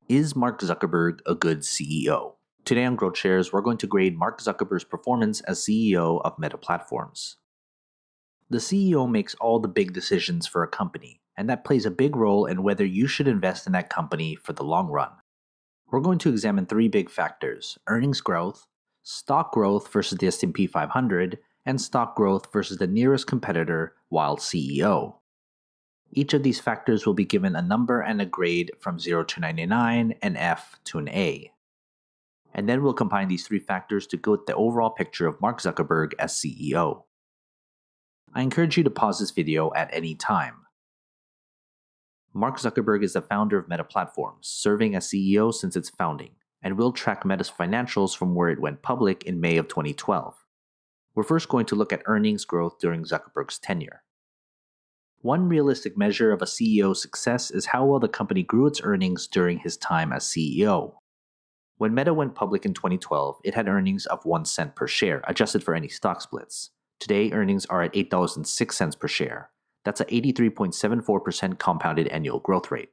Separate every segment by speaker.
Speaker 1: Is Mark Zuckerberg a good CEO? Today on GrowthShares, we're going to grade Mark Zuckerberg's performance as CEO of Meta Platforms. The CEO makes all the big decisions for a company, and that plays a big role in whether you should invest in that company for the long run. We're going to examine three big factors: earnings growth, stock growth versus the S&P 500, and stock growth versus the nearest competitor while CEO. Each of these factors will be given a number and a grade from 0 to 99, an F to an A. And then we'll combine these three factors to get the overall picture of Mark Zuckerberg as CEO. I encourage you to pause this video at any time. Mark Zuckerberg is the founder of Meta Platforms, serving as CEO since its founding, and we'll track Meta's financials from where it went public in May of 2012. We're first going to look at earnings growth during Zuckerberg's tenure. One realistic measure of a CEO's success is how well the company grew its earnings during his time as CEO. When Meta went public in 2012, it had earnings of 1 cent per share, adjusted for any stock splits. Today, earnings are at $8.06 per share. That's an 83.74% compounded annual growth rate.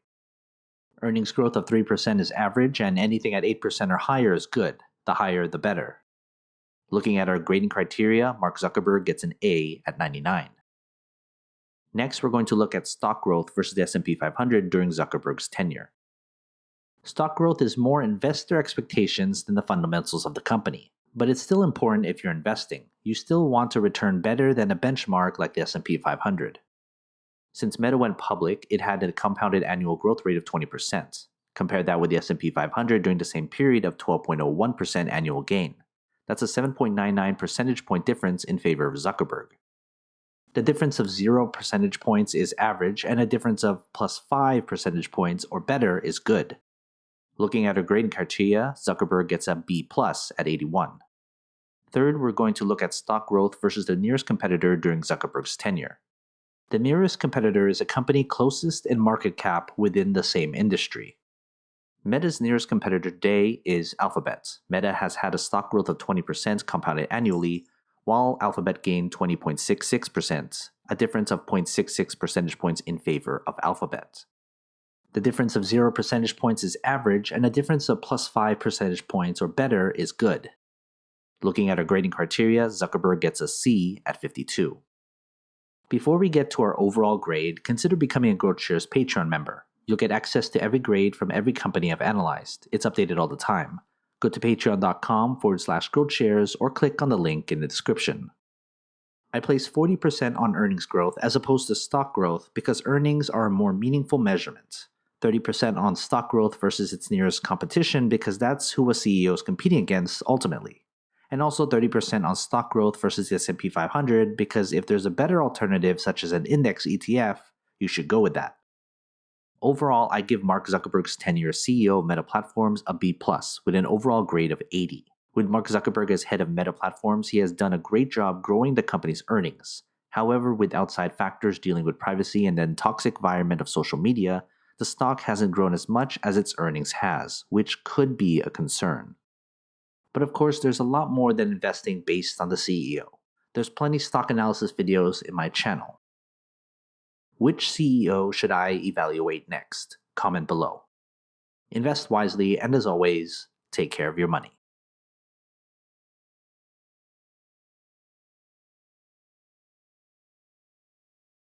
Speaker 1: Earnings growth of 3% is average, and anything at 8% or higher is good. The higher, the better. Looking at our grading criteria, Mark Zuckerberg gets an A at 99. Next, we're going to look at stock growth versus the S&P 500 during Zuckerberg's tenure. Stock growth is more investor expectations than the fundamentals of the company, but it's still important if you're investing. You still want to return better than a benchmark like the S&P 500. Since Meta went public, it had a compounded annual growth rate of 20%. Compare that with the S&P 500 during the same period of 12.01% annual gain. That's a 7.99 percentage point difference in favor of Zuckerberg. The difference of 0 percentage points is average, and a difference of plus 5 percentage points or better is good. Looking at our grading criteria, Zuckerberg gets a B+ at 81. Third, we're going to look at stock growth versus the nearest competitor during Zuckerberg's tenure. The nearest competitor is a company closest in market cap within the same industry. Meta's nearest competitor today is Alphabet. Meta has had a stock growth of 20% compounded annually, while Alphabet gained 20.66%, a difference of 0.66 percentage points in favor of Alphabet. The difference of 0 percentage points is average, and a difference of plus 5 percentage points or better is good. Looking at our grading criteria, Zuckerberg gets a C at 52. Before we get to our overall grade, consider becoming a GrowthShares Patreon member. You'll get access to every grade from every company I've analyzed. It's updated all the time. Go to patreon.com/GrowthShares or click on the link in the description. I place 40% on earnings growth as opposed to stock growth because earnings are a more meaningful measurement. 30% on stock growth versus its nearest competition because that's who a CEO is competing against ultimately. And also 30% on stock growth versus the S&P 500 because if there's a better alternative such as an index ETF, you should go with that. Overall, I give Mark Zuckerberg's tenure as CEO of Meta Platforms a B+, with an overall grade of 80. With Mark Zuckerberg as head of Meta Platforms, he has done a great job growing the company's earnings. However, with outside factors dealing with privacy and then toxic environment of social media, the stock hasn't grown as much as its earnings has, which could be a concern. But of course, there's a lot more than investing based on the CEO. There's plenty stock analysis videos in my channel. Which CEO should I evaluate next? Comment below. Invest wisely, and as always, take care of your money.